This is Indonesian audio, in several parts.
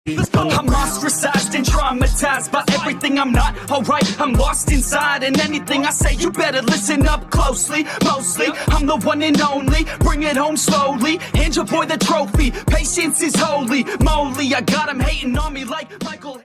I'm ostracized and traumatized by everything I'm not alright. I'm lost inside, and anything I say you better listen up closely. Mostly, I'm the one and only. Bring it home slowly. Hand your boy the trophy. Patience is holy moly. I got him hating on me like Michael.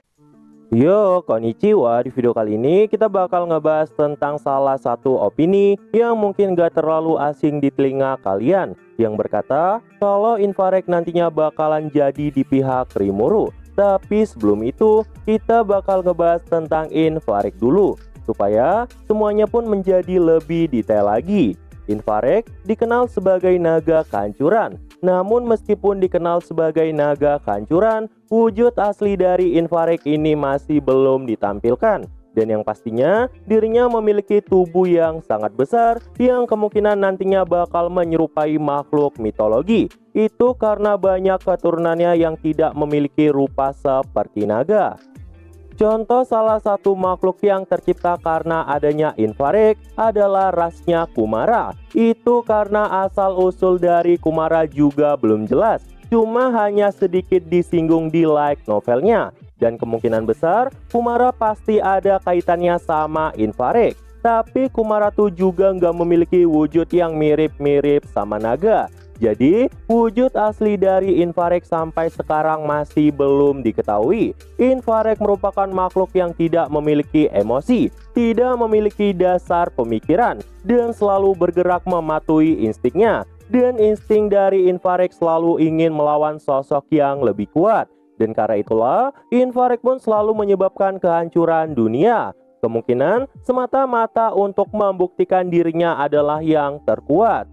Yo, konnichiwa. Di video kali ini kita bakal ngebahas tentang salah satu opini yang mungkin gak terlalu asing di telinga kalian, yang berkata kalau Infarect nantinya bakalan jadi di pihak Rimuru. Tapi sebelum itu kita bakal ngebahas tentang Infarect dulu, supaya semuanya pun menjadi lebih detail lagi. Infarect dikenal sebagai naga kehancuran. Namun meskipun dikenal sebagai naga kehancuran, wujud asli dari Infarect ini masih belum ditampilkan. Dan yang pastinya dirinya memiliki tubuh yang sangat besar yang kemungkinan nantinya bakal menyerupai makhluk mitologi. Itu karena banyak keturunannya yang tidak memiliki rupa seperti naga. Contoh salah satu makhluk yang tercipta karena adanya Infarect adalah rasnya Kumara. Itu karena asal-usul dari Kumara juga belum jelas, cuma hanya sedikit disinggung di light novelnya. Dan kemungkinan besar Kumara pasti ada kaitannya sama Infarect. Tapi Kumara tuh juga nggak memiliki wujud yang mirip-mirip sama naga. Jadi, wujud asli dari Infarect sampai sekarang masih belum diketahui. Infarect merupakan makhluk yang tidak memiliki emosi, tidak memiliki dasar pemikiran, dan selalu bergerak mematuhi instingnya. Dan insting dari Infarect selalu ingin melawan sosok yang lebih kuat. Dan karena itulah, Infarect pun selalu menyebabkan kehancuran dunia. Kemungkinan semata-mata untuk membuktikan dirinya adalah yang terkuat.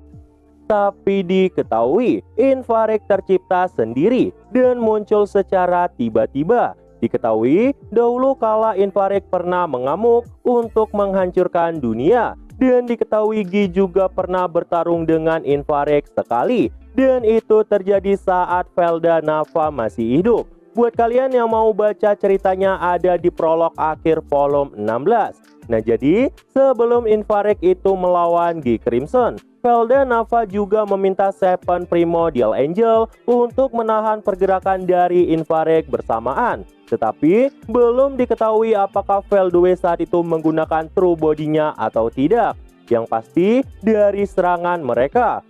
Tapi diketahui, Infarect tercipta sendiri dan muncul secara tiba-tiba. Diketahui, dahulu kala Infarect pernah mengamuk untuk menghancurkan dunia. Dan diketahui Gi juga pernah bertarung dengan Infarect sekali. Dan itu terjadi saat Velda Nava masih hidup. Buat kalian yang mau baca ceritanya ada di prolog akhir volume 16. Nah jadi, sebelum Infarect itu melawan Gi Crimson, Velda Nava juga meminta Seven Primordial Angel untuk menahan pergerakan dari Infarect bersamaan. Tetapi belum diketahui apakah Veldwe saat itu menggunakan true body-nya atau tidak. Yang pasti dari serangan mereka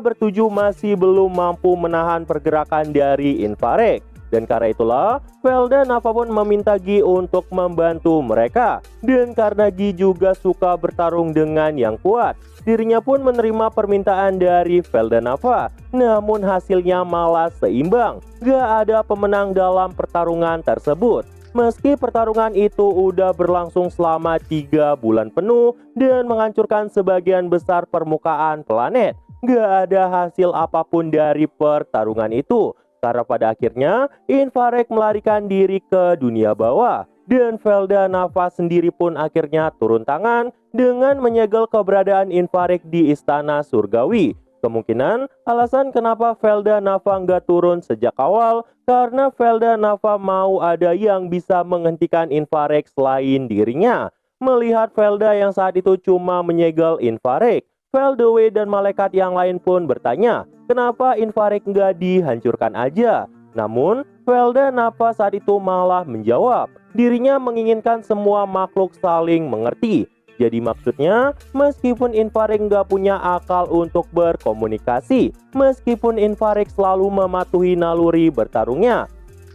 bertujuh masih belum mampu menahan pergerakan dari Infarect. Dan karena itulah, Velda Nava pun meminta Gi untuk membantu mereka. Dan karena Gi juga suka bertarung dengan yang kuat, dirinya pun menerima permintaan dari Velda Nava. Namun hasilnya malah seimbang. Gak ada pemenang dalam pertarungan tersebut. Meski pertarungan itu udah berlangsung selama 3 bulan penuh dan menghancurkan sebagian besar permukaan planet, gak ada hasil apapun dari pertarungan itu. Karena pada akhirnya Infarect melarikan diri ke dunia bawah. Dan Velda Nava sendiri pun akhirnya turun tangan dengan menyegel keberadaan Infarect di Istana Surgawi. Kemungkinan alasan kenapa Velda Nava nggak turun sejak awal karena Velda Nava mau ada yang bisa menghentikan Infarect selain dirinya. Melihat Velda yang saat itu cuma menyegel Infarect, Veldwe dan malaikat yang lain pun bertanya, kenapa Infarect nggak dihancurkan aja? Namun, Velda Nava saat itu malah menjawab, dirinya menginginkan semua makhluk saling mengerti. Jadi maksudnya, meskipun Infarect nggak punya akal untuk berkomunikasi, meskipun Infarect selalu mematuhi naluri bertarungnya,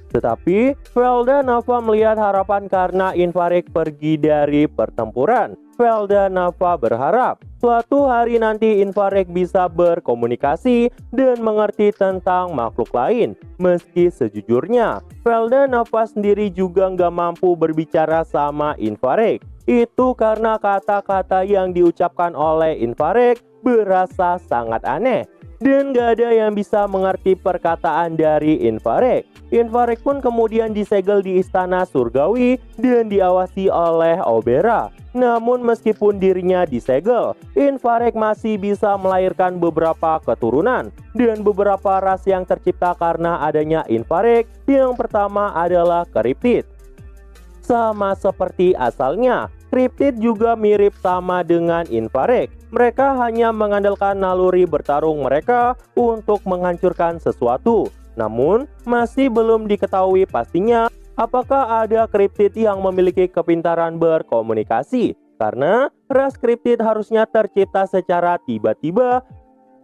tetapi Velda Nava melihat harapan karena Infarect pergi dari pertempuran. Velda Nava berharap suatu hari nanti Infarect bisa berkomunikasi dan mengerti tentang makhluk lain. Meski sejujurnya, Velda Nava sendiri juga nggak mampu berbicara sama Infarect. Itu karena kata-kata yang diucapkan oleh Infarect berasa sangat aneh. Dan gak ada yang bisa mengerti perkataan dari Infarect. Infarect pun kemudian disegel di Istana Surgawi dan diawasi oleh Obera. Namun meskipun dirinya disegel, Infarect masih bisa melahirkan beberapa keturunan dan beberapa ras yang tercipta karena adanya Infarect. Yang pertama adalah Cryptid. Sama seperti asalnya, Cryptid juga mirip sama dengan Infarect. Mereka hanya mengandalkan naluri bertarung mereka untuk menghancurkan sesuatu. Namun, masih belum diketahui pastinya apakah ada kriptid yang memiliki kepintaran berkomunikasi. Karena ras kriptid harusnya tercipta secara tiba-tiba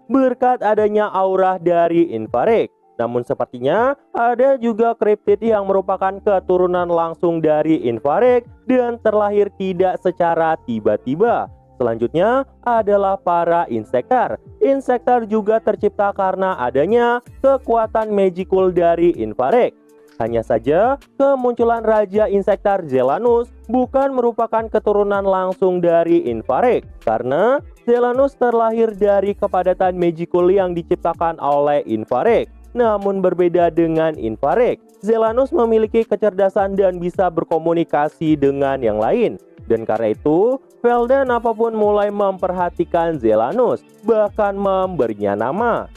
berkat adanya aura dari infrared. Namun sepertinya ada juga kriptid yang merupakan keturunan langsung dari infrared dan terlahir tidak secara tiba-tiba. Selanjutnya adalah para insektar. Insektar juga tercipta karena adanya kekuatan magical dari infrared. Hanya saja, kemunculan Raja Insektar Zelanus bukan merupakan keturunan langsung dari infrared, karena Zelanus terlahir dari kepadatan magical yang diciptakan oleh infrared. Namun berbeda dengan infrared, Zelanus memiliki kecerdasan dan bisa berkomunikasi dengan yang lain. Dan karena itu, Veldan apapun mulai memperhatikan Zelanus, bahkan memberinya nama.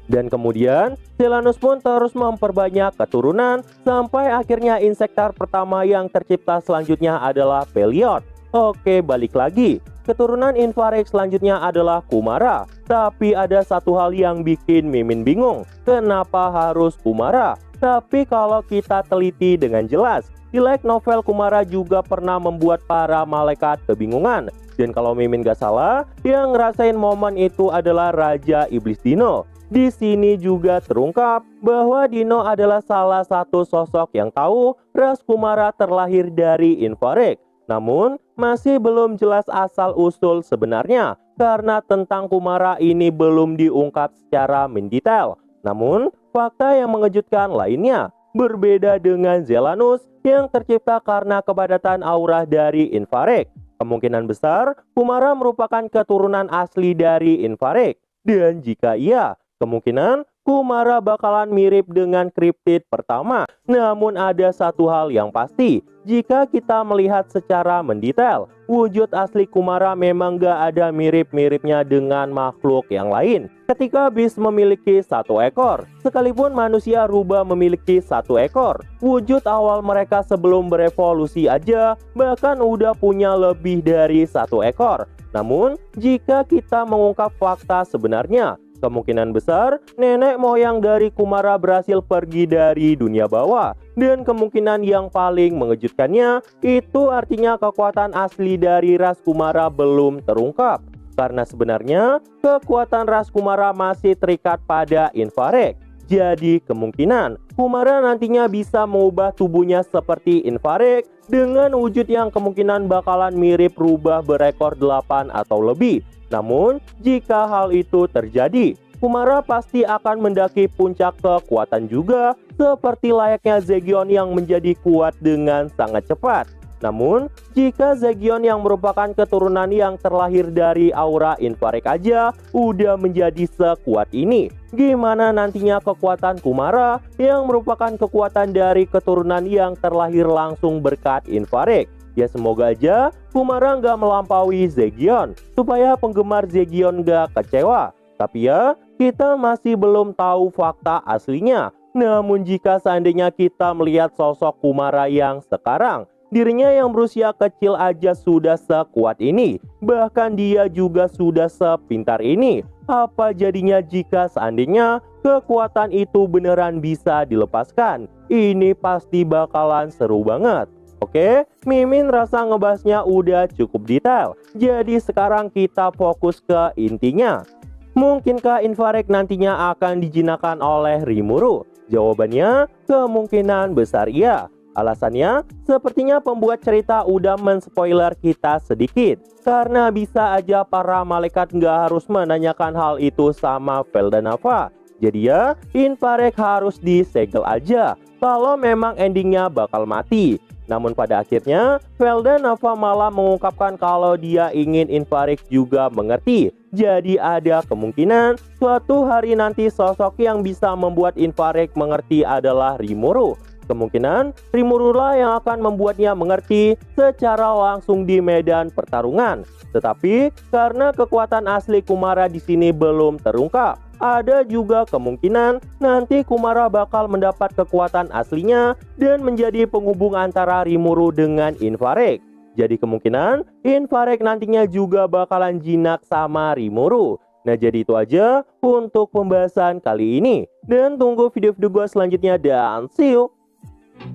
Dan kemudian, Zelanus pun terus memperbanyak keturunan, sampai akhirnya insektar pertama yang tercipta selanjutnya adalah Peliot. Oke, balik lagi. Keturunan infrared selanjutnya adalah Kumara. Tapi ada satu hal yang bikin Mimin bingung. Kenapa harus Kumara? Tapi kalau kita teliti dengan jelas, di light novel Kumara juga pernah membuat para malaikat kebingungan. Dan kalau Mimin gak salah, yang ngerasain momen itu adalah Raja Iblis Dino. Di sini juga terungkap bahwa Dino adalah salah satu sosok yang tahu ras Kumara terlahir dari infrared. Namun, masih belum jelas asal-usul sebenarnya karena tentang Kumara ini belum diungkap secara mendetail. Namun, fakta yang mengejutkan lainnya berbeda dengan Zelanus yang tercipta karena kepadatan aura dari infrared. Kemungkinan besar Kumara merupakan keturunan asli dari infrared. Dan jika iya, kemungkinan Kumara bakalan mirip dengan kriptid pertama. Namun ada satu hal yang pasti, jika kita melihat secara mendetail, wujud asli Kumara memang gak ada mirip-miripnya dengan makhluk yang lain. Ketika Beast memiliki satu ekor, sekalipun manusia rubah memiliki satu ekor, wujud awal mereka sebelum berevolusi aja bahkan udah punya lebih dari satu ekor. Namun, jika kita mengungkap fakta sebenarnya, kemungkinan besar nenek moyang dari Kumara berhasil pergi dari dunia bawah. Dan kemungkinan yang paling mengejutkannya, itu artinya kekuatan asli dari ras Kumara belum terungkap. Karena sebenarnya kekuatan ras Kumara masih terikat pada infrared. Jadi kemungkinan Kumara nantinya bisa mengubah tubuhnya seperti infrared dengan wujud yang kemungkinan bakalan mirip rubah berekor 8 atau lebih. Namun, jika hal itu terjadi, Kumara pasti akan mendaki puncak kekuatan juga, seperti layaknya Zegion yang menjadi kuat dengan sangat cepat. Namun, jika Zegion yang merupakan keturunan yang terlahir dari aura infrared aja udah menjadi sekuat ini, gimana nantinya kekuatan Kumara yang merupakan kekuatan dari keturunan yang terlahir langsung berkat infrared? Ya semoga aja Kumara nggak melampaui Zegion, supaya penggemar Zegion nggak kecewa. Tapi ya, kita masih belum tahu fakta aslinya. Namun jika seandainya kita melihat sosok Kumara yang sekarang, dirinya yang berusia kecil aja sudah sekuat ini, bahkan dia juga sudah sepintar ini. Apa jadinya jika seandainya kekuatan itu beneran bisa dilepaskan? Ini pasti bakalan seru banget. Oke, Mimin rasa ngebahasnya udah cukup detail. Jadi sekarang kita fokus ke intinya. Mungkinkah infrared nantinya akan dijinakan oleh Rimuru? Jawabannya kemungkinan besar iya. Alasannya, sepertinya pembuat cerita udah men-spoiler kita sedikit. Karena bisa aja para malaikat nggak harus menanyakan hal itu sama Veldanava. Jadi ya, infrared harus disegel aja kalau memang endingnya bakal mati. Namun pada akhirnya, Veldanava malah mengungkapkan kalau dia ingin infrared juga mengerti. Jadi ada kemungkinan suatu hari nanti sosok yang bisa membuat infrared mengerti adalah Rimuru. Kemungkinan Rimuru lah yang akan membuatnya mengerti secara langsung di medan pertarungan. Tetapi karena kekuatan asli Kumara di sini belum terungkap, ada juga kemungkinan nanti Kumara bakal mendapat kekuatan aslinya dan menjadi penghubung antara Rimuru dengan infrared. Jadi kemungkinan infrared nantinya juga bakalan jinak sama Rimuru. Nah jadi itu aja untuk pembahasan kali ini. Dan tunggu video-video gue selanjutnya dan see you.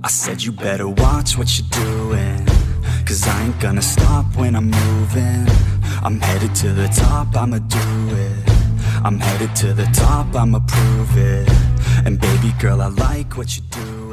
I said you better watch what you're doing, 'cause I ain't gonna stop when I'm moving. I'm headed to the top, I'ma do it. I'm headed to the top, I'ma prove it. And baby girl, I like what you do.